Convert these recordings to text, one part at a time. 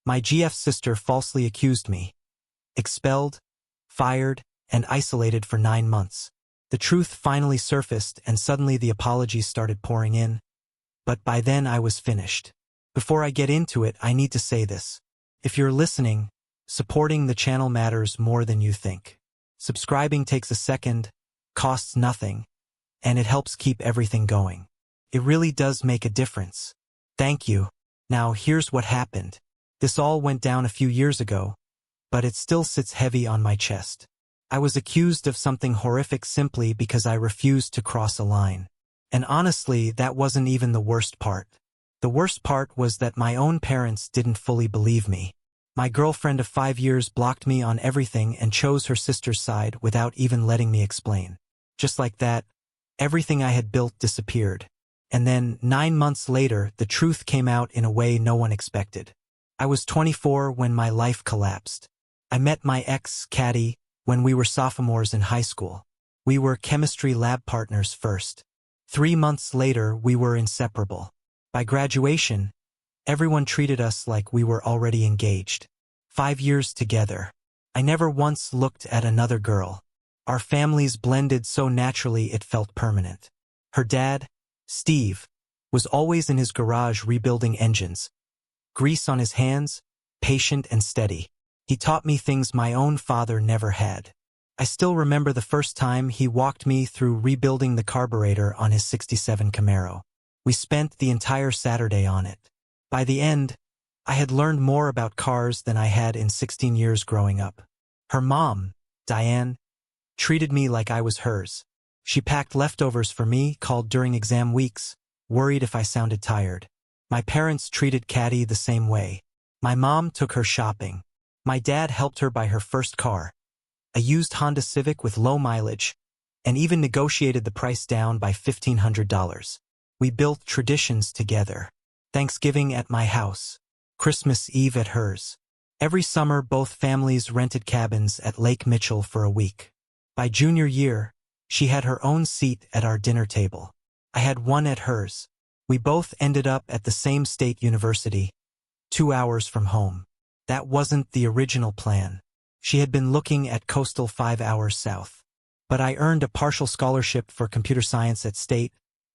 My GF sister falsely accused me. Expelled, fired, and isolated for 9 months. The truth finally surfaced and suddenly the apologies started pouring in. But by then I was finished. Before I get into it, I need to say this. If you're listening, supporting the channel matters more than you think. Subscribing takes a second, costs nothing, and it helps keep everything going. It really does make a difference. Thank you. Now here's what happened. This all went down a few years ago, but it still sits heavy on my chest. I was accused of something horrific simply because I refused to cross a line. And honestly, that wasn't even the worst part. The worst part was that my own parents didn't fully believe me. My girlfriend of 5 years blocked me on everything and chose her sister's side without even letting me explain. Just like that, everything I had built disappeared. And then, 9 months later, the truth came out in a way no one expected. I was 24 when my life collapsed. I met my ex, Caddy, when we were sophomores in high school. We were chemistry lab partners first. 3 months later, we were inseparable. By graduation, everyone treated us like we were already engaged. 5 years together. I never once looked at another girl. Our families blended so naturally it felt permanent. Her dad, Steve, was always in his garage rebuilding engines. Grease on his hands, patient and steady. He taught me things my own father never had. I still remember the first time he walked me through rebuilding the carburetor on his '67 Camaro. We spent the entire Saturday on it. By the end, I had learned more about cars than I had in 16 years growing up. Her mom, Diane, treated me like I was hers. She packed leftovers for me, called during exam weeks, worried if I sounded tired. My parents treated Caddy the same way. My mom took her shopping. My dad helped her buy her first car, a used Honda Civic with low mileage, and even negotiated the price down by $1,500. We built traditions together. Thanksgiving at my house, Christmas Eve at hers. Every summer, both families rented cabins at Lake Mitchell for a week. By junior year, she had her own seat at our dinner table. I had one at hers. We both ended up at the same state university, 2 hours from home. That wasn't the original plan. She had been looking at coastal 5 hours south. But I earned a partial scholarship for computer science at state,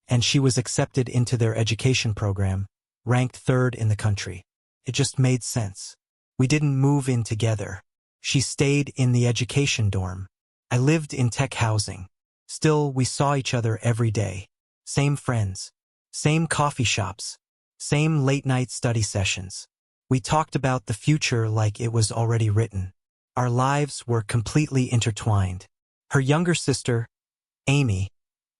and she was accepted into their education program, ranked 3rd in the country. It just made sense. We didn't move in together. She stayed in the education dorm. I lived in tech housing. Still, we saw each other every day. Same friends. Same coffee shops. Same late-night study sessions. We talked about the future like it was already written. Our lives were completely intertwined. Her younger sister, Amy,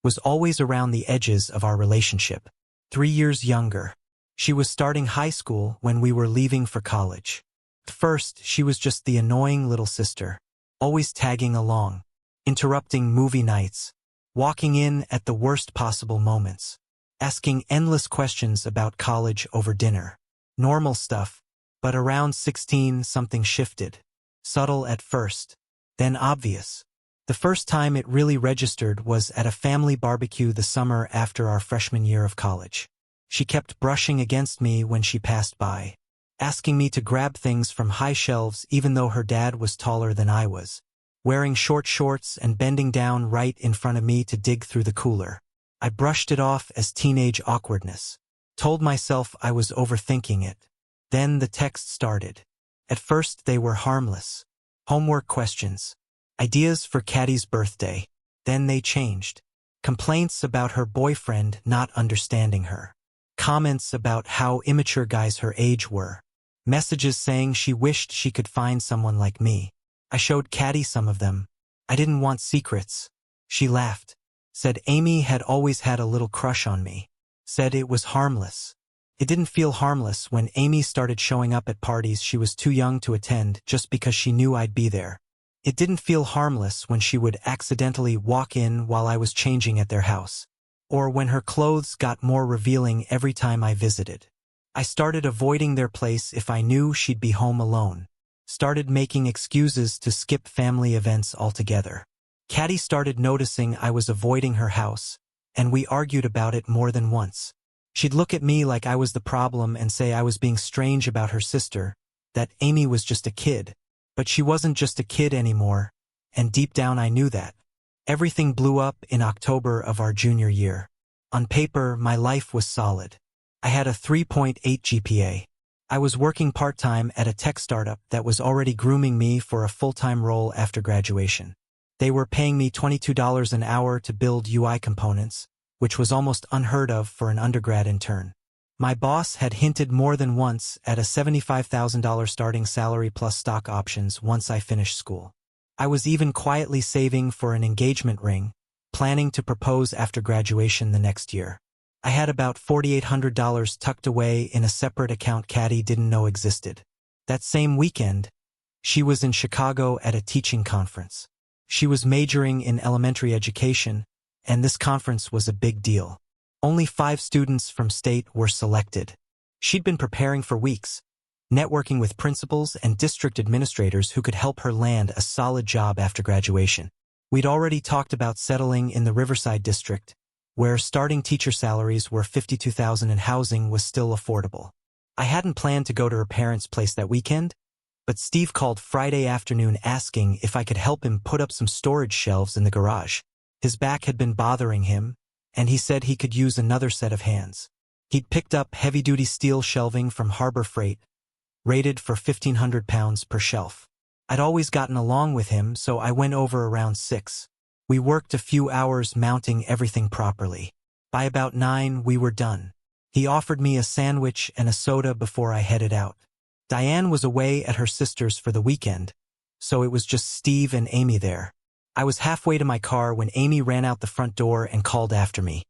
was always around the edges of our relationship. 3 years younger. She was starting high school when we were leaving for college. At first, she was just the annoying little sister, always tagging along, interrupting movie nights, walking in at the worst possible moments, asking endless questions about college over dinner. Normal stuff, but around 16 something shifted. Subtle at first, then obvious. The first time it really registered was at a family barbecue the summer after our freshman year of college. She kept brushing against me when she passed by, asking me to grab things from high shelves even though her dad was taller than I was, wearing short shorts and bending down right in front of me to dig through the cooler. I brushed it off as teenage awkwardness, told myself I was overthinking it. Then the texts started. At first they were harmless. Homework questions. Ideas for Caddy's birthday. Then they changed. Complaints about her boyfriend not understanding her. Comments about how immature guys her age were. Messages saying she wished she could find someone like me. I showed Caddy some of them. I didn't want secrets. She laughed. Said Amy had always had a little crush on me. Said it was harmless. It didn't feel harmless when Amy started showing up at parties she was too young to attend just because she knew I'd be there. It didn't feel harmless when she would accidentally walk in while I was changing at their house, or when her clothes got more revealing every time I visited. I started avoiding their place if I knew she'd be home alone. Started making excuses to skip family events altogether. Caddy started noticing I was avoiding her house, and we argued about it more than once. She'd look at me like I was the problem and say I was being strange about her sister, that Amy was just a kid. But she wasn't just a kid anymore, and deep down I knew that. Everything blew up in October of our junior year. On paper, my life was solid. I had a 3.8 GPA. I was working part-time at a tech startup that was already grooming me for a full-time role after graduation. They were paying me $22 an hour to build UI components, which was almost unheard of for an undergrad intern. My boss had hinted more than once at a $75,000 starting salary plus stock options once I finished school. I was even quietly saving for an engagement ring, planning to propose after graduation the next year. I had about $4,800 tucked away in a separate account Caddy didn't know existed. That same weekend, she was in Chicago at a teaching conference. She was majoring in elementary education, and this conference was a big deal. Only 5 students from state were selected. She'd been preparing for weeks, networking with principals and district administrators who could help her land a solid job after graduation. We'd already talked about settling in the Riverside district, where starting teacher salaries were $52,000 and housing was still affordable. I hadn't planned to go to her parents' place that weekend, but Steve called Friday afternoon asking if I could help him put up some storage shelves in the garage. His back had been bothering him, and he said he could use another set of hands. He'd picked up heavy-duty steel shelving from Harbor Freight, rated for 1,500 pounds per shelf. I'd always gotten along with him, so I went over around 6. We worked a few hours mounting everything properly. By about 9, we were done. He offered me a sandwich and a soda before I headed out. Diane was away at her sister's for the weekend, so it was just Steve and Amy there. I was halfway to my car when Amy ran out the front door and called after me,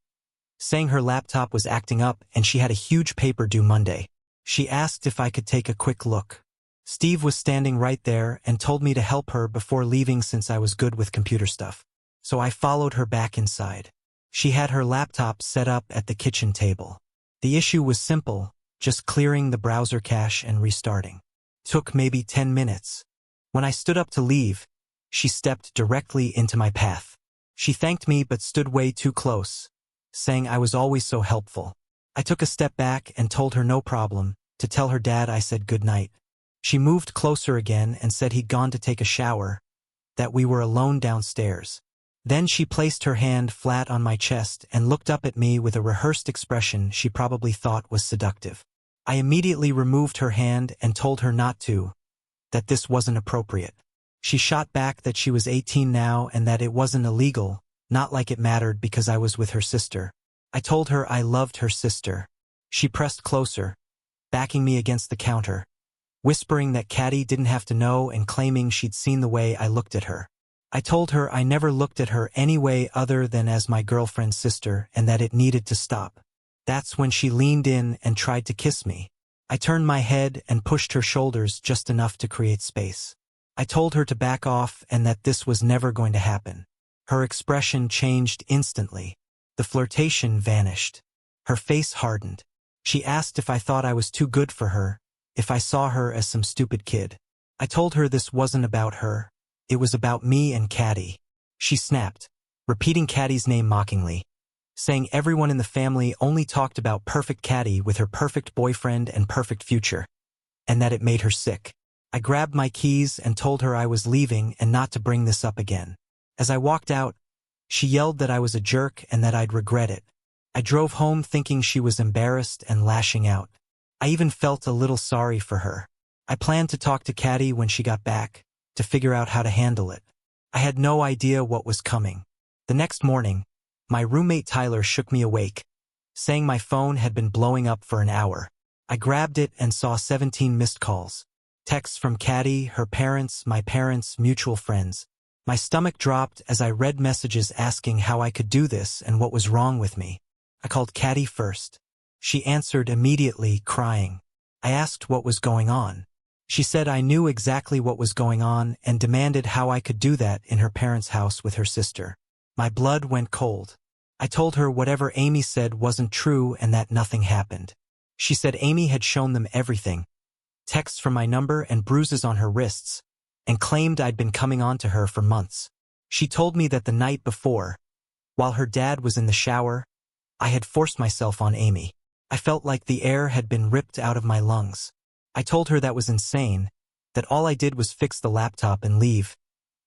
saying her laptop was acting up and she had a huge paper due Monday. She asked if I could take a quick look. Steve was standing right there and told me to help her before leaving since I was good with computer stuff. So I followed her back inside. She had her laptop set up at the kitchen table. The issue was simple, just clearing the browser cache and restarting. Took maybe 10 minutes. When I stood up to leave, she stepped directly into my path. She thanked me but stood way too close, saying I was always so helpful. I took a step back and told her no problem. To tell her dad I said good night. She moved closer again and said he'd gone to take a shower, that we were alone downstairs. Then she placed her hand flat on my chest and looked up at me with a rehearsed expression she probably thought was seductive. I immediately removed her hand and told her not to, that this wasn't appropriate. She shot back that she was 18 now and that it wasn't illegal, not like it mattered because I was with her sister. I told her I loved her sister. She pressed closer, backing me against the counter, whispering that Caddy didn't have to know and claiming she'd seen the way I looked at her. I told her I never looked at her any way other than as my girlfriend's sister and that it needed to stop. That's when she leaned in and tried to kiss me. I turned my head and pushed her shoulders just enough to create space. I told her to back off and that this was never going to happen. Her expression changed instantly. The flirtation vanished. Her face hardened. She asked if I thought I was too good for her, if I saw her as some stupid kid. I told her this wasn't about her. It was about me and Caddy. She snapped, repeating Caddy's name mockingly, saying everyone in the family only talked about perfect Caddy with her perfect boyfriend and perfect future, and that it made her sick. I grabbed my keys and told her I was leaving and not to bring this up again. As I walked out, she yelled that I was a jerk and that I'd regret it. I drove home thinking she was embarrassed and lashing out. I even felt a little sorry for her. I planned to talk to Caddy when she got back, to figure out how to handle it. I had no idea what was coming. The next morning, my roommate Tyler shook me awake, saying my phone had been blowing up for an hour. I grabbed it and saw 17 missed calls. Texts from Caddy, her parents, my parents, mutual friends. My stomach dropped as I read messages asking how I could do this and what was wrong with me. I called Caddy first. She answered immediately, crying. I asked what was going on. She said I knew exactly what was going on and demanded how I could do that in her parents' house with her sister. My blood went cold. I told her whatever Amy said wasn't true and that nothing happened. She said Amy had shown them everything, texts from my number and bruises on her wrists, and claimed I'd been coming on to her for months. She told me that the night before, while her dad was in the shower, I had forced myself on Amy. I felt like the air had been ripped out of my lungs. I told her that was insane, that all I did was fix the laptop and leave,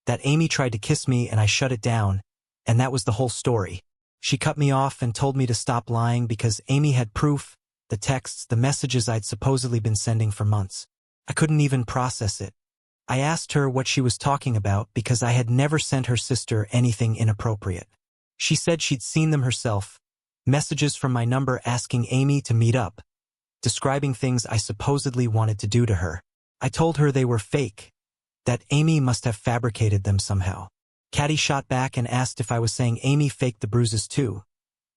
that Amy tried to kiss me and I shut it down, and that was the whole story. She cut me off and told me to stop lying because Amy had proof, the texts, the messages I'd supposedly been sending for months. I couldn't even process it. I asked her what she was talking about because I had never sent her sister anything inappropriate. She said she'd seen them herself, messages from my number asking Amy to meet up, describing things I supposedly wanted to do to her. I told her they were fake, that Amy must have fabricated them somehow. Caddy shot back and asked if I was saying Amy faked the bruises too,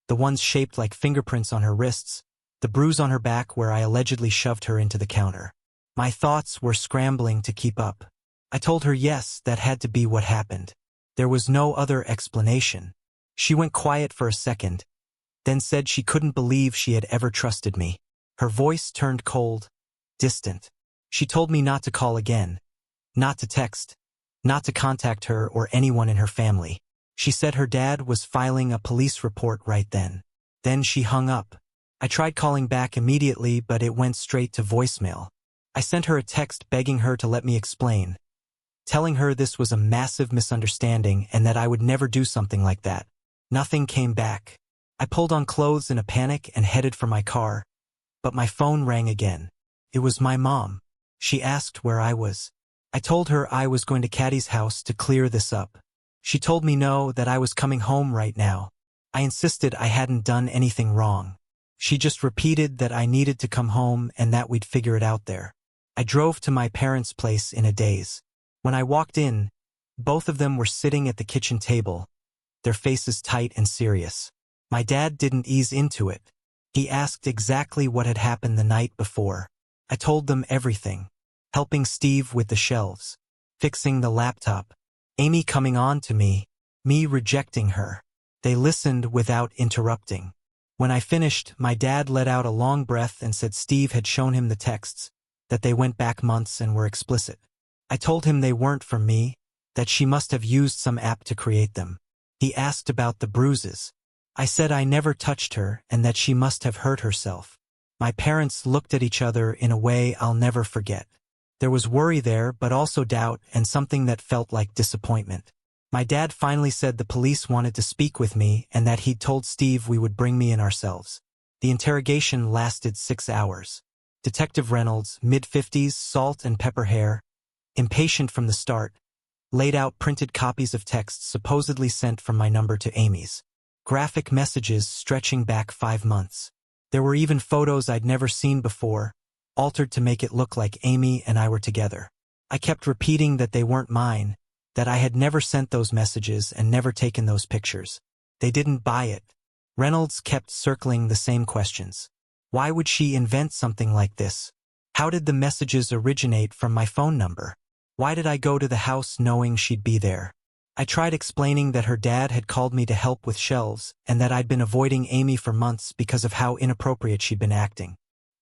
the ones shaped like fingerprints on her wrists, the bruise on her back where I allegedly shoved her into the counter. My thoughts were scrambling to keep up. I told her yes, that had to be what happened. There was no other explanation. She went quiet for a second, then said she couldn't believe she had ever trusted me. Her voice turned cold, distant. She told me not to call again, not to text, not to contact her or anyone in her family. She said her dad was filing a police report right then. Then she hung up. I tried calling back immediately, but it went straight to voicemail. I sent her a text begging her to let me explain, telling her this was a massive misunderstanding and that I would never do something like that. Nothing came back. I pulled on clothes in a panic and headed for my car, but my phone rang again. It was my mom. She asked where I was. I told her I was going to Caddy's house to clear this up. She told me no, that I was coming home right now. I insisted I hadn't done anything wrong. She just repeated that I needed to come home and that we'd figure it out there. I drove to my parents' place in a daze. When I walked in, both of them were sitting at the kitchen table, their faces tight and serious. My dad didn't ease into it. He asked exactly what had happened the night before. I told them everything. Helping Steve with the shelves, fixing the laptop, Amy coming on to me rejecting her. They listened without interrupting. When I finished, my dad let out a long breath and said Steve had shown him the texts, that they went back months and were explicit. I told him they weren't from me, that she must have used some app to create them. He asked about the bruises. I said I never touched her and that she must have hurt herself. My parents looked at each other in a way I'll never forget. There was worry there, but also doubt and something that felt like disappointment. My dad finally said the police wanted to speak with me and that he'd told Steve we would bring me in ourselves. The interrogation lasted 6 hours. Detective Reynolds, mid-50s, salt and pepper hair, impatient from the start, laid out printed copies of texts supposedly sent from my number to Amy's. Graphic messages stretching back 5 months. There were even photos I'd never seen before, altered to make it look like Amy and I were together. I kept repeating that they weren't mine, that I had never sent those messages and never taken those pictures. They didn't buy it. Reynolds kept circling the same questions. Why would she invent something like this? How did the messages originate from my phone number? Why did I go to the house knowing she'd be there? I tried explaining that her dad had called me to help with shelves and that I'd been avoiding Amy for months because of how inappropriate she'd been acting.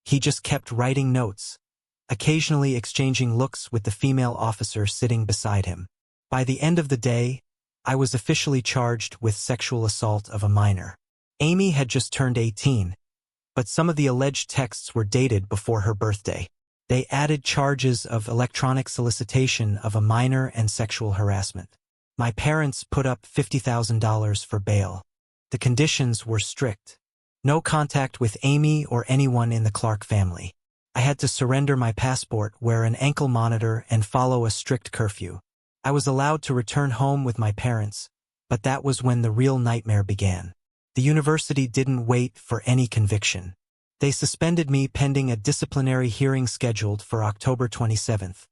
He just kept writing notes, occasionally exchanging looks with the female officer sitting beside him. By the end of the day, I was officially charged with sexual assault of a minor. Amy had just turned 18, but some of the alleged texts were dated before her birthday. They added charges of electronic solicitation of a minor and sexual harassment. My parents put up $50,000 for bail. The conditions were strict. No contact with Amy or anyone in the Clark family. I had to surrender my passport, wear an ankle monitor, and follow a strict curfew. I was allowed to return home with my parents, but that was when the real nightmare began. The university didn't wait for any conviction. They suspended me pending a disciplinary hearing scheduled for October 27th,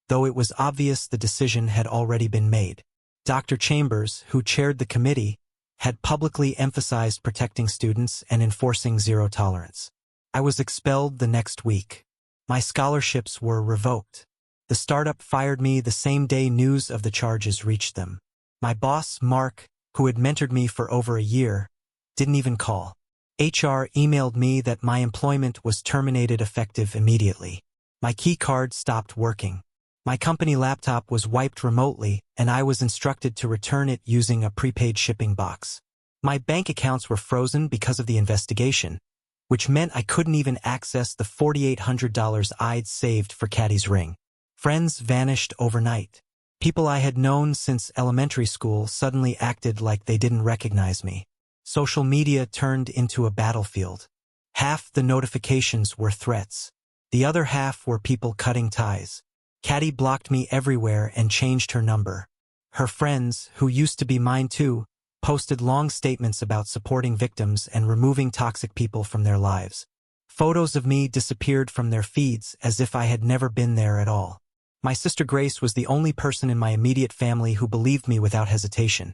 though it was obvious the decision had already been made. Dr. Chambers, who chaired the committee, had publicly emphasized protecting students and enforcing zero tolerance. I was expelled the next week. My scholarships were revoked. The startup fired me the same day news of the charges reached them. My boss, Mark, who had mentored me for over a year, didn't even call. HR emailed me that my employment was terminated effective immediately. My key card stopped working. My company laptop was wiped remotely, and I was instructed to return it using a prepaid shipping box. My bank accounts were frozen because of the investigation, which meant I couldn't even access the $4,800 I'd saved for Caddy's ring. Friends vanished overnight. People I had known since elementary school suddenly acted like they didn't recognize me. Social media turned into a battlefield. Half the notifications were threats. The other half were people cutting ties. Caddy blocked me everywhere and changed her number. Her friends, who used to be mine too, posted long statements about supporting victims and removing toxic people from their lives. Photos of me disappeared from their feeds as if I had never been there at all. My sister Grace was the only person in my immediate family who believed me without hesitation.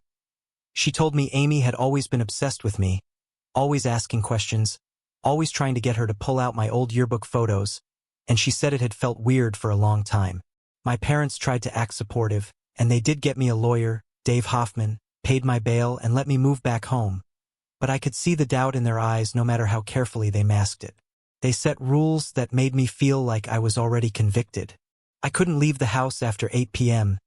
She told me Amy had always been obsessed with me, always asking questions, always trying to get her to pull out my old yearbook photos, and she said it had felt weird for a long time. My parents tried to act supportive, and they did get me a lawyer, Dave Hoffman, paid my bail and let me move back home. But I could see the doubt in their eyes no matter how carefully they masked it. They set rules that made me feel like I was already convicted. I couldn't leave the house after 8 p.m.,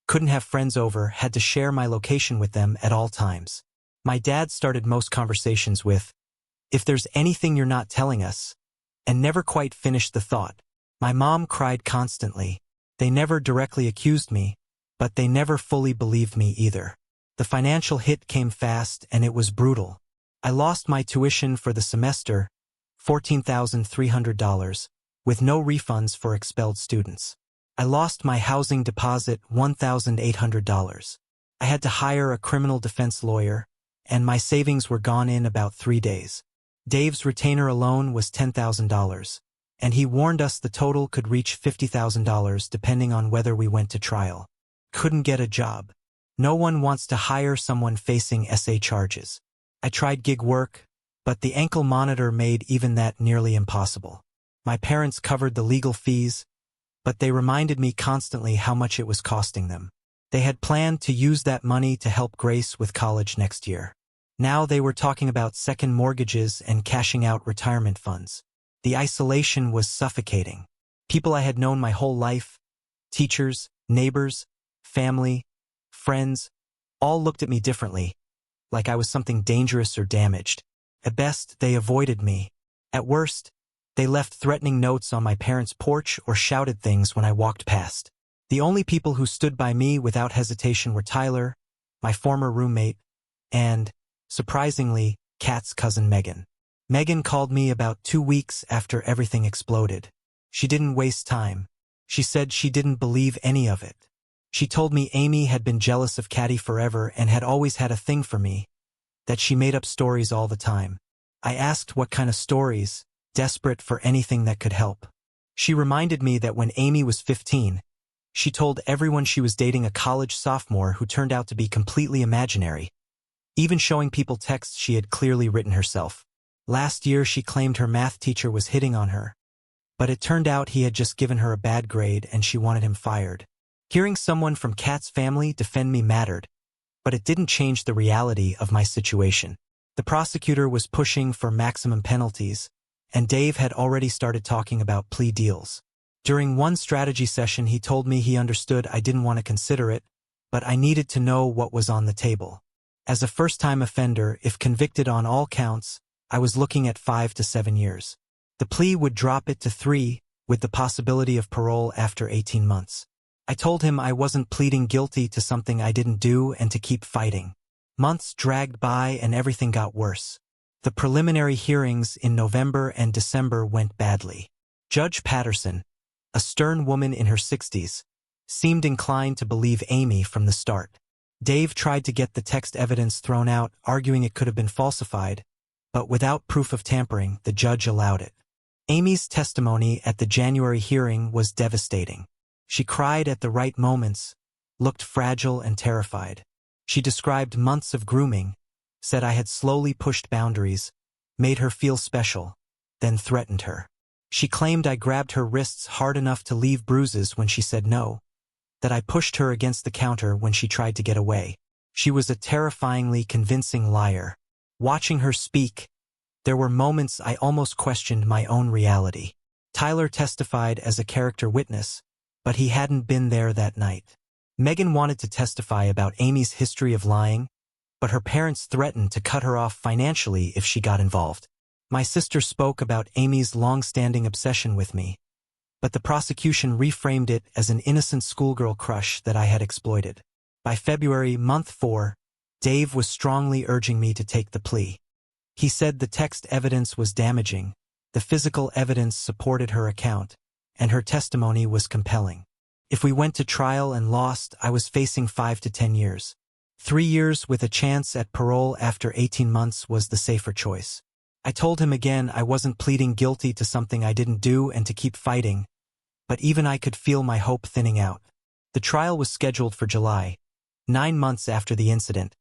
couldn't have friends over, had to share my location with them at all times. My dad started most conversations with, "If there's anything you're not telling us," and never quite finished the thought. My mom cried constantly. They never directly accused me, but they never fully believed me either. The financial hit came fast and it was brutal. I lost my tuition for the semester, $14,300, with no refunds for expelled students. I lost my housing deposit, $1,800. I had to hire a criminal defense lawyer, and my savings were gone in about 3 days. Dave's retainer alone was $10,000, and he warned us the total could reach $50,000 depending on whether we went to trial. Couldn't get a job. No one wants to hire someone facing SA charges. I tried gig work, but the ankle monitor made even that nearly impossible. My parents covered the legal fees, but they reminded me constantly how much it was costing them. They had planned to use that money to help Grace with college next year. Now they were talking about second mortgages and cashing out retirement funds. The isolation was suffocating. People I had known my whole life, teachers, neighbors, family, friends, all looked at me differently, like I was something dangerous or damaged. At best, they avoided me. At worst, they left threatening notes on my parents' porch or shouted things when I walked past. The only people who stood by me without hesitation were Tyler, my former roommate, and, surprisingly, Kat's cousin Megan. Megan called me about 2 weeks after everything exploded. She didn't waste time. She said she didn't believe any of it. She told me Amy had been jealous of Caddy forever and had always had a thing for me, that she made up stories all the time. I asked what kind of stories, desperate for anything that could help. She reminded me that when Amy was 15, she told everyone she was dating a college sophomore who turned out to be completely imaginary, even showing people texts she had clearly written herself. Last year she claimed her math teacher was hitting on her, but it turned out he had just given her a bad grade and she wanted him fired. Hearing someone from Kat's family defend me mattered, but it didn't change the reality of my situation. The prosecutor was pushing for maximum penalties, and Dave had already started talking about plea deals. During one strategy session he told me he understood I didn't want to consider it, but I needed to know what was on the table. As a first-time offender, if convicted on all counts, I was looking at 5 to 7 years. The plea would drop it to 3, with the possibility of parole after 18 months. I told him I wasn't pleading guilty to something I didn't do and to keep fighting. Months dragged by and everything got worse. The preliminary hearings in November and December went badly. Judge Patterson, a stern woman in her 60s, seemed inclined to believe Amy from the start. Dave tried to get the text evidence thrown out, arguing it could have been falsified, but without proof of tampering, the judge allowed it. Amy's testimony at the January hearing was devastating. She cried at the right moments, looked fragile and terrified. She described months of grooming, said I had slowly pushed boundaries, made her feel special, then threatened her. She claimed I grabbed her wrists hard enough to leave bruises when she said no, that I pushed her against the counter when she tried to get away. She was a terrifyingly convincing liar. Watching her speak, there were moments I almost questioned my own reality. Tyler testified as a character witness, but he hadn't been there that night. Megan wanted to testify about Amy's history of lying, but her parents threatened to cut her off financially if she got involved. My sister spoke about Amy's long-standing obsession with me, but the prosecution reframed it as an innocent schoolgirl crush that I had exploited. By February, month 4, Dave was strongly urging me to take the plea. He said the text evidence was damaging, the physical evidence supported her account, and her testimony was compelling. If we went to trial and lost, I was facing 5 to 10 years. 3 years with a chance at parole after 18 months was the safer choice. I told him again I wasn't pleading guilty to something I didn't do and to keep fighting, but even I could feel my hope thinning out. The trial was scheduled for July, 9 months after the incident,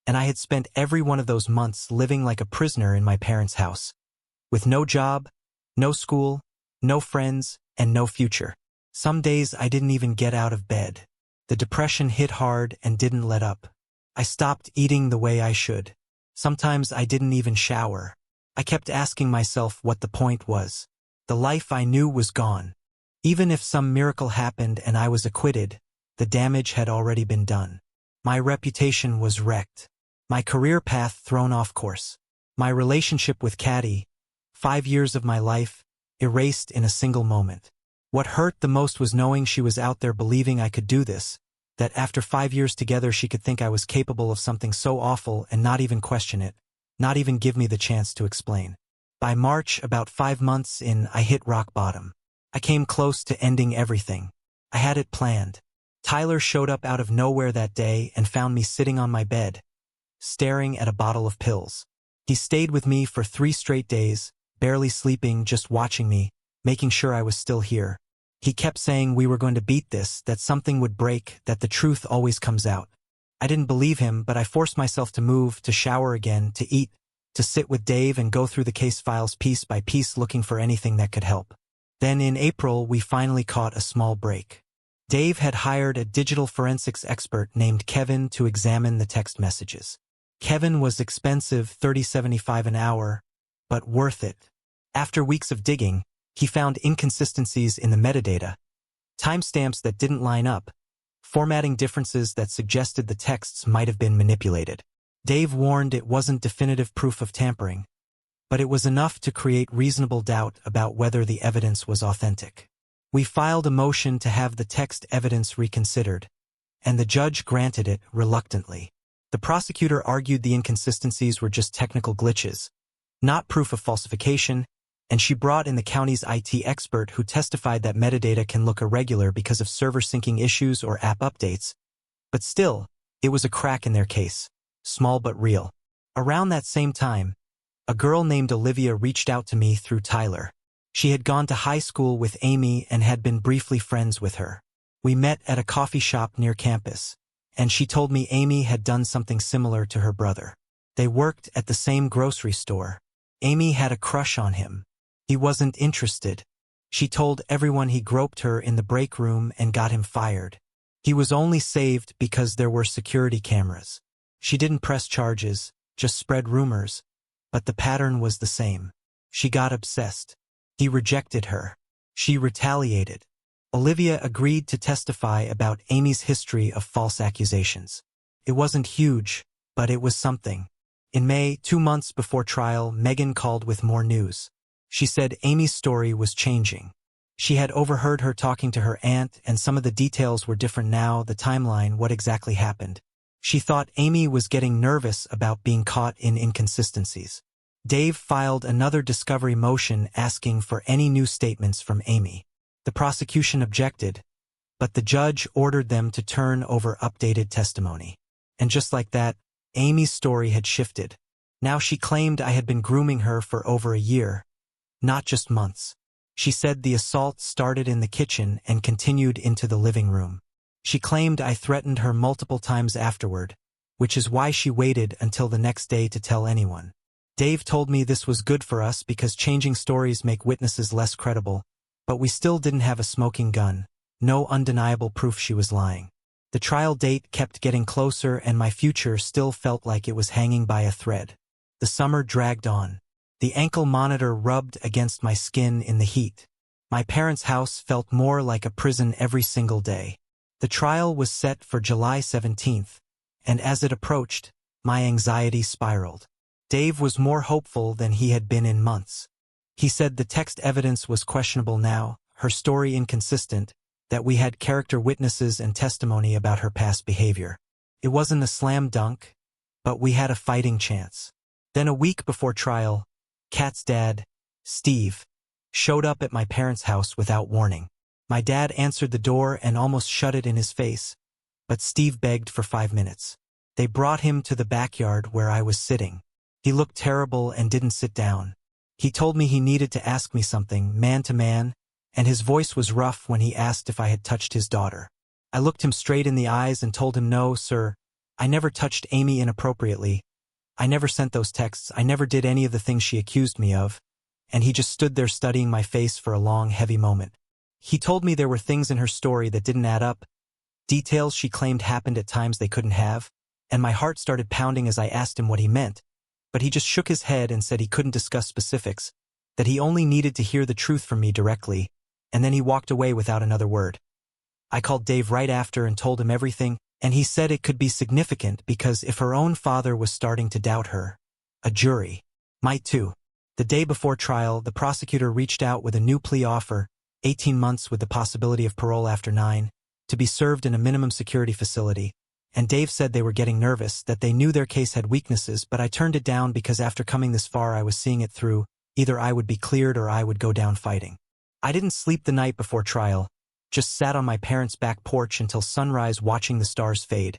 and I had spent every one of those months living like a prisoner in my parents' house, with no job, no school, no friends, and no future. Some days I didn't even get out of bed. The depression hit hard and didn't let up. I stopped eating the way I should. Sometimes I didn't even shower. I kept asking myself what the point was. The life I knew was gone. Even if some miracle happened and I was acquitted, the damage had already been done. My reputation was wrecked. My career path thrown off course. My relationship with Caddy, 5 years of my life, erased in a single moment. What hurt the most was knowing she was out there believing I could do this, that after 5 years together she could think I was capable of something so awful and not even question it, not even give me the chance to explain. By March, about 5 months in, I hit rock bottom. I came close to ending everything. I had it planned. Tyler showed up out of nowhere that day and found me sitting on my bed, staring at a bottle of pills. He stayed with me for 3 straight days, barely sleeping, just watching me, making sure I was still here. He kept saying we were going to beat this, that something would break, that the truth always comes out. I didn't believe him, but I forced myself to move, to shower again, to eat, to sit with Dave and go through the case files piece by piece looking for anything that could help. Then in April, we finally caught a small break. Dave had hired a digital forensics expert named Kevin to examine the text messages. Kevin was expensive, $30.75 an hour, but worth it. After weeks of digging, he found inconsistencies in the metadata, timestamps that didn't line up, formatting differences that suggested the texts might have been manipulated. Dave warned it wasn't definitive proof of tampering, but it was enough to create reasonable doubt about whether the evidence was authentic. We filed a motion to have the text evidence reconsidered, and the judge granted it reluctantly. The prosecutor argued the inconsistencies were just technical glitches, not proof of falsification, and she brought in the county's IT expert who testified that metadata can look irregular because of server syncing issues or app updates. But still, it was a crack in their case, small but real. Around that same time, a girl named Olivia reached out to me through Tyler. She had gone to high school with Amy and had been briefly friends with her. We met at a coffee shop near campus, and she told me Amy had done something similar to her brother. They worked at the same grocery store. Amy had a crush on him. He wasn't interested. She told everyone he groped her in the break room and got him fired. He was only saved because there were security cameras. She didn't press charges, just spread rumors, but the pattern was the same. She got obsessed. He rejected her. She retaliated. Olivia agreed to testify about Amy's history of false accusations. It wasn't huge, but it was something. In May, 2 months before trial, Megan called with more news. She said Amy's story was changing. She had overheard her talking to her aunt, and some of the details were different now, the timeline, what exactly happened. She thought Amy was getting nervous about being caught in inconsistencies. Dave filed another discovery motion asking for any new statements from Amy. The prosecution objected, but the judge ordered them to turn over updated testimony. And just like that, Amy's story had shifted. Now she claimed I had been grooming her for over a year, not just months. She said the assault started in the kitchen and continued into the living room. She claimed I threatened her multiple times afterward, which is why she waited until the next day to tell anyone. Dave told me this was good for us because changing stories make witnesses less credible, but we still didn't have a smoking gun, no undeniable proof she was lying. The trial date kept getting closer and my future still felt like it was hanging by a thread. The summer dragged on. The ankle monitor rubbed against my skin in the heat. My parents' house felt more like a prison every single day. The trial was set for July 17th, and as it approached, my anxiety spiraled. Dave was more hopeful than he had been in months. He said the text evidence was questionable now, her story inconsistent, that we had character witnesses and testimony about her past behavior. It wasn't a slam dunk, but we had a fighting chance. Then a week before trial, Kat's dad, Steve, showed up at my parents' house without warning. My dad answered the door and almost shut it in his face, but Steve begged for 5 minutes. They brought him to the backyard where I was sitting. He looked terrible and didn't sit down. He told me he needed to ask me something, man to man, and his voice was rough when he asked if I had touched his daughter. I looked him straight in the eyes and told him, "No, sir, I never touched Amy inappropriately. I never sent those texts, I never did any of the things she accused me of," and he just stood there studying my face for a long, heavy moment. He told me there were things in her story that didn't add up, details she claimed happened at times they couldn't have, and my heart started pounding as I asked him what he meant, but he just shook his head and said he couldn't discuss specifics, that he only needed to hear the truth from me directly, and then he walked away without another word. I called Dave right after and told him everything, and he said it could be significant because if her own father was starting to doubt her, a jury might too. The day before trial, the prosecutor reached out with a new plea offer, 18 months with the possibility of parole after 9, to be served in a minimum security facility, and Dave said they were getting nervous, that they knew their case had weaknesses, but I turned it down because after coming this far I was seeing it through, either I would be cleared or I would go down fighting. I didn't sleep the night before trial, just sat on my parents' back porch until sunrise watching the stars fade,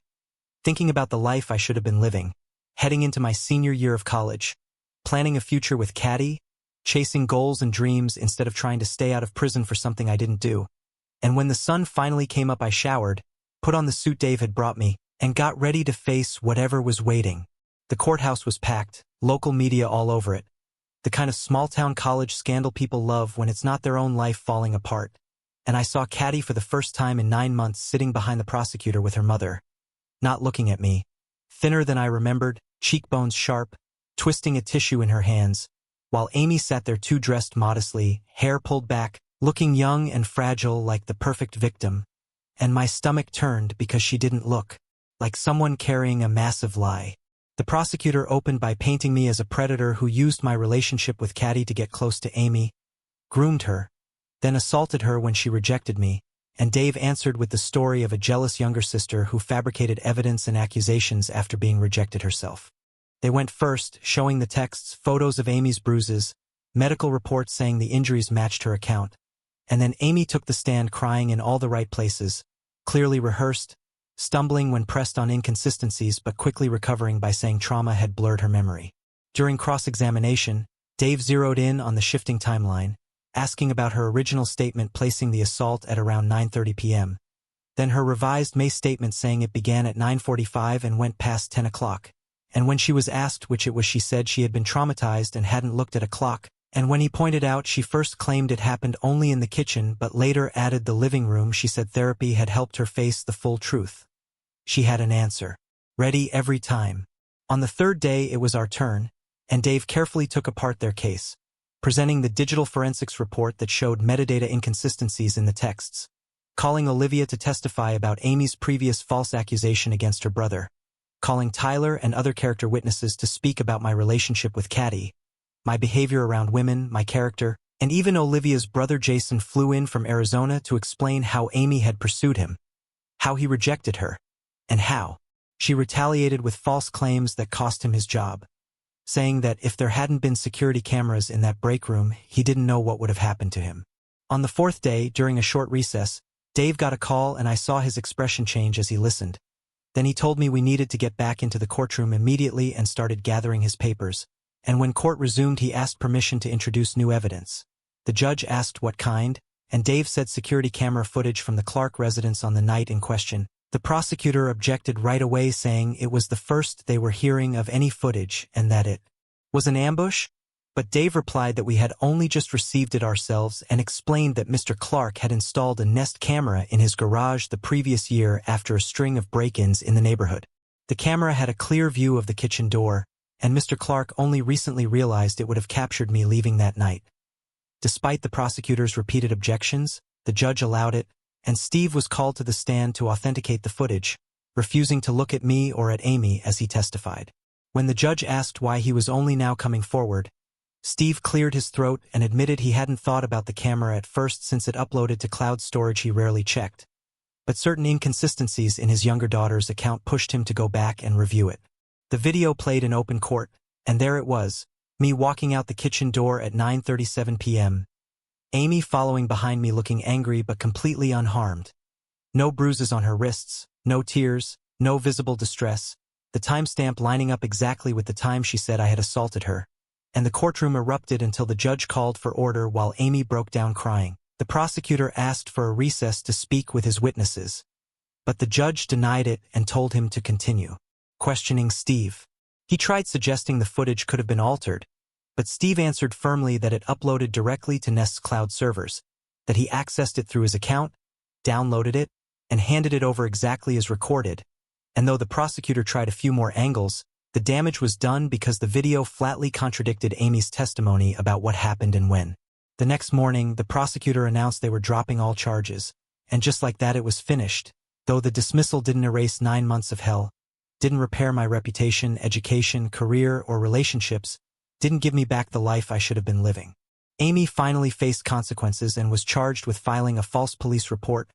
thinking about the life I should have been living, heading into my senior year of college, planning a future with Caddy, chasing goals and dreams instead of trying to stay out of prison for something I didn't do. And when the sun finally came up I showered, put on the suit Dave had brought me, and got ready to face whatever was waiting. The courthouse was packed, local media all over it. The kind of small-town college scandal people love when it's not their own life falling apart. And I saw Caddy for the first time in 9 months sitting behind the prosecutor with her mother, not looking at me, thinner than I remembered, cheekbones sharp, twisting a tissue in her hands, while Amy sat there too dressed modestly, hair pulled back, looking young and fragile like the perfect victim. And my stomach turned because she didn't look like someone carrying a massive lie. The prosecutor opened by painting me as a predator who used my relationship with Caddy to get close to Amy, groomed her, then assaulted her when she rejected me, and Dave answered with the story of a jealous younger sister who fabricated evidence and accusations after being rejected herself. They went first, showing the texts, photos of Amy's bruises, medical reports saying the injuries matched her account, and then Amy took the stand crying in all the right places, clearly rehearsed, stumbling when pressed on inconsistencies but quickly recovering by saying trauma had blurred her memory. During cross-examination, Dave zeroed in on the shifting timeline, asking about her original statement placing the assault at around 9:30 p.m., then her revised May statement saying it began at 9:45 and went past 10 o'clock, and when she was asked which it was she said she had been traumatized and hadn't looked at a clock, and when he pointed out she first claimed it happened only in the kitchen but later added the living room, she said therapy had helped her face the full truth. She had an answer, ready every time. On the third day it was our turn, and Dave carefully took apart their case, presenting the digital forensics report that showed metadata inconsistencies in the texts, calling Olivia to testify about Amy's previous false accusation against her brother, calling Tyler and other character witnesses to speak about my relationship with Caddy, my behavior around women, my character, and even Olivia's brother Jason flew in from Arizona to explain how Amy had pursued him, how he rejected her, and how she retaliated with false claims that cost him his job, saying that if there hadn't been security cameras in that break room, he didn't know what would have happened to him. On the fourth day, during a short recess, Dave got a call and I saw his expression change as he listened. Then he told me we needed to get back into the courtroom immediately and started gathering his papers. And when court resumed, he asked permission to introduce new evidence. The judge asked what kind, and Dave said security camera footage from the Clark residence on the night in question. The prosecutor objected right away, saying it was the first they were hearing of any footage and that it was an ambush, but Dave replied that we had only just received it ourselves and explained that Mr. Clark had installed a Nest camera in his garage the previous year after a string of break-ins in the neighborhood. The camera had a clear view of the kitchen door, and Mr. Clark only recently realized it would have captured me leaving that night. Despite the prosecutor's repeated objections, the judge allowed it, and Steve was called to the stand to authenticate the footage, refusing to look at me or at Amy as he testified. When the judge asked why he was only now coming forward, Steve cleared his throat and admitted he hadn't thought about the camera at first since it uploaded to cloud storage he rarely checked. But certain inconsistencies in his younger daughter's account pushed him to go back and review it. The video played in open court, and there it was, me walking out the kitchen door at 9:37 p.m., Amy following behind me looking angry but completely unharmed. No bruises on her wrists, no tears, no visible distress, the timestamp lining up exactly with the time she said I had assaulted her. And the courtroom erupted until the judge called for order while Amy broke down crying. The prosecutor asked for a recess to speak with his witnesses, but the judge denied it and told him to continue questioning Steve. He tried suggesting the footage could have been altered, but Steve answered firmly that it uploaded directly to Nest's cloud servers, that he accessed it through his account, downloaded it, and handed it over exactly as recorded. And though the prosecutor tried a few more angles, the damage was done because the video flatly contradicted Amy's testimony about what happened and when. The next morning, the prosecutor announced they were dropping all charges, and just like that it was finished. Though the dismissal didn't erase 9 months of hell, didn't repair my reputation, education, career, or relationships, didn't give me back the life I should have been living. Amy finally faced consequences and was charged with filing a false police report,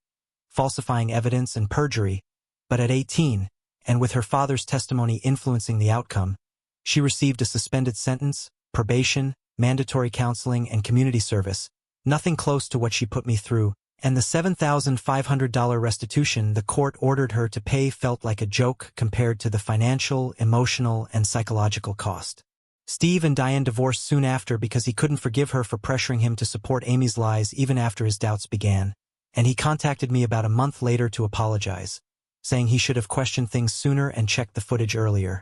falsifying evidence, and perjury, but at 18, and with her father's testimony influencing the outcome, she received a suspended sentence, probation, mandatory counseling, and community service, nothing close to what she put me through, and the $7,500 restitution the court ordered her to pay felt like a joke compared to the financial, emotional, and psychological cost. Steve and Diane divorced soon after because he couldn't forgive her for pressuring him to support Amy's lies even after his doubts began, and he contacted me about a month later to apologize, saying he should have questioned things sooner and checked the footage earlier.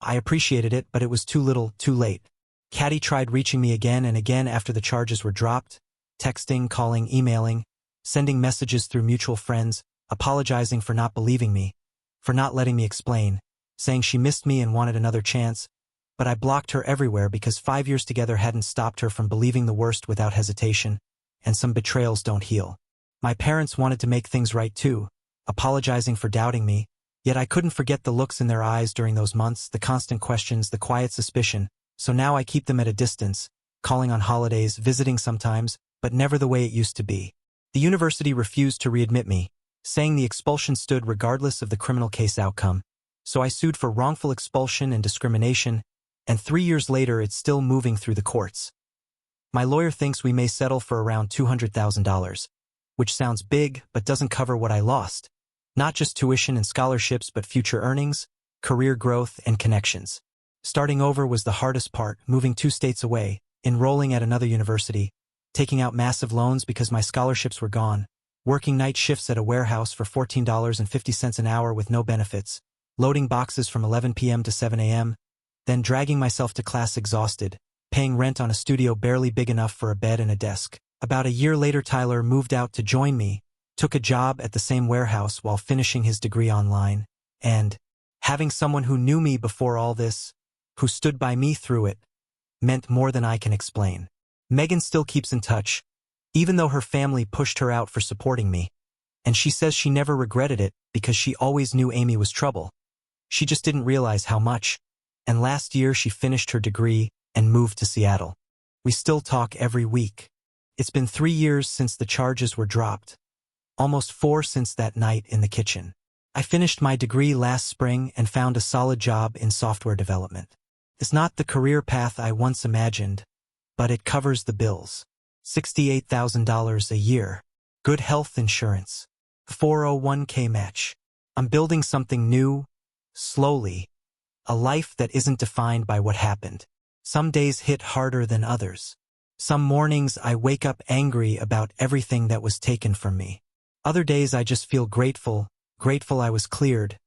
I appreciated it, but it was too little, too late. Caddy tried reaching me again and again after the charges were dropped, texting, calling, emailing, sending messages through mutual friends, apologizing for not believing me, for not letting me explain, saying she missed me and wanted another chance, but I blocked her everywhere because 5 years together hadn't stopped her from believing the worst without hesitation, and some betrayals don't heal. My parents wanted to make things right too, apologizing for doubting me, yet I couldn't forget the looks in their eyes during those months, the constant questions, the quiet suspicion, so now I keep them at a distance, calling on holidays, visiting sometimes, but never the way it used to be. The university refused to readmit me, saying the expulsion stood regardless of the criminal case outcome, so I sued for wrongful expulsion and discrimination, and 3 years later it's still moving through the courts. My lawyer thinks we may settle for around $200,000, which sounds big but doesn't cover what I lost. Not just tuition and scholarships but future earnings, career growth, and connections. Starting over was the hardest part, moving 2 states away, enrolling at another university, taking out massive loans because my scholarships were gone, working night shifts at a warehouse for $14.50 an hour with no benefits, loading boxes from 11 p.m. to 7 a.m., then dragging myself to class exhausted, paying rent on a studio barely big enough for a bed and a desk. About a year later, Tyler moved out to join me, took a job at the same warehouse while finishing his degree online, and having someone who knew me before all this, who stood by me through it, meant more than I can explain. Megan still keeps in touch, even though her family pushed her out for supporting me, and she says she never regretted it because she always knew Amy was trouble. She just didn't realize how much, and last year she finished her degree and moved to Seattle. We still talk every week. It's been 3 years since the charges were dropped, almost 4 since that night in the kitchen. I finished my degree last spring and found a solid job in software development. It's not the career path I once imagined, but it covers the bills. $68,000 a year. Good health insurance. 401k match. I'm building something new, slowly. A life that isn't defined by what happened. Some days hit harder than others. Some mornings I wake up angry about everything that was taken from me. Other days I just feel grateful I was cleared.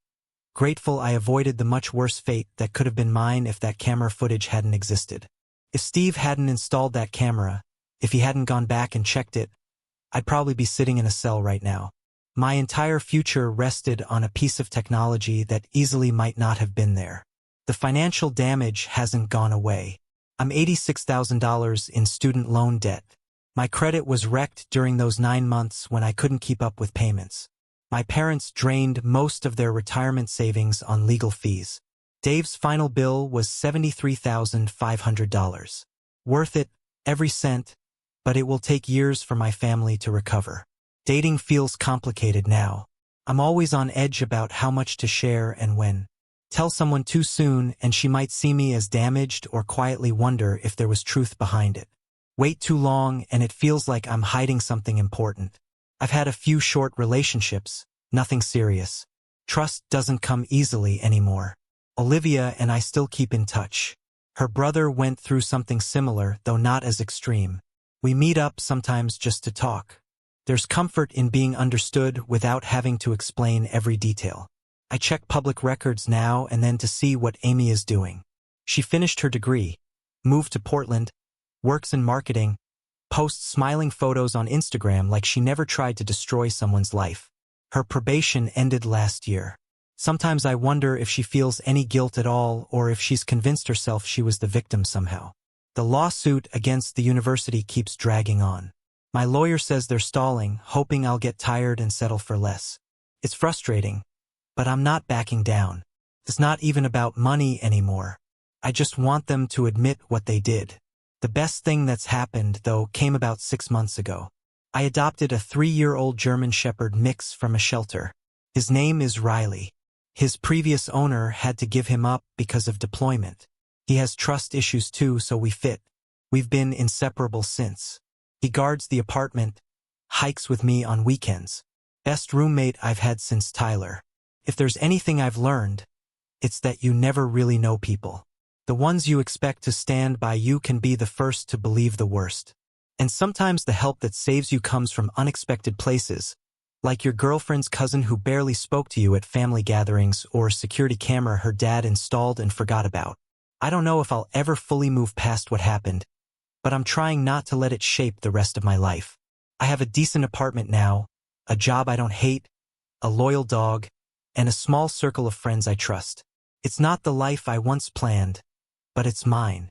Grateful I avoided the much worse fate that could have been mine if that camera footage hadn't existed. If Steve hadn't installed that camera, if he hadn't gone back and checked it, I'd probably be sitting in a cell right now. My entire future rested on a piece of technology that easily might not have been there. The financial damage hasn't gone away. I'm $86,000 in student loan debt. My credit was wrecked during those 9 months when I couldn't keep up with payments. My parents drained most of their retirement savings on legal fees. Dave's final bill was $73,500. Worth it, every cent, but it will take years for my family to recover. Dating feels complicated now. I'm always on edge about how much to share and when. Tell someone too soon and she might see me as damaged or quietly wonder if there was truth behind it. Wait too long and it feels like I'm hiding something important. I've had a few short relationships, nothing serious. Trust doesn't come easily anymore. Olivia and I still keep in touch. Her brother went through something similar, though not as extreme. We meet up sometimes just to talk. There's comfort in being understood without having to explain every detail. I check public records now and then to see what Amy is doing. She finished her degree, moved to Portland, works in marketing, posts smiling photos on Instagram like she never tried to destroy someone's life. Her probation ended last year. Sometimes I wonder if she feels any guilt at all or if she's convinced herself she was the victim somehow. The lawsuit against the university keeps dragging on. My lawyer says they're stalling, hoping I'll get tired and settle for less. It's frustrating, but I'm not backing down. It's not even about money anymore. I just want them to admit what they did. The best thing that's happened, though, came about 6 months ago. I adopted a 3-year-old German Shepherd mix from a shelter. His name is Riley. His previous owner had to give him up because of deployment. He has trust issues too, so we fit. We've been inseparable since. He guards the apartment, hikes with me on weekends. Best roommate I've had since Tyler. If there's anything I've learned, it's that you never really know people. The ones you expect to stand by you can be the first to believe the worst. And sometimes the help that saves you comes from unexpected places, like your girlfriend's cousin who barely spoke to you at family gatherings or a security camera her dad installed and forgot about. I don't know if I'll ever fully move past what happened, but I'm trying not to let it shape the rest of my life. I have a decent apartment now, a job I don't hate, a loyal dog, and a small circle of friends I trust. It's not the life I once planned, but it's mine.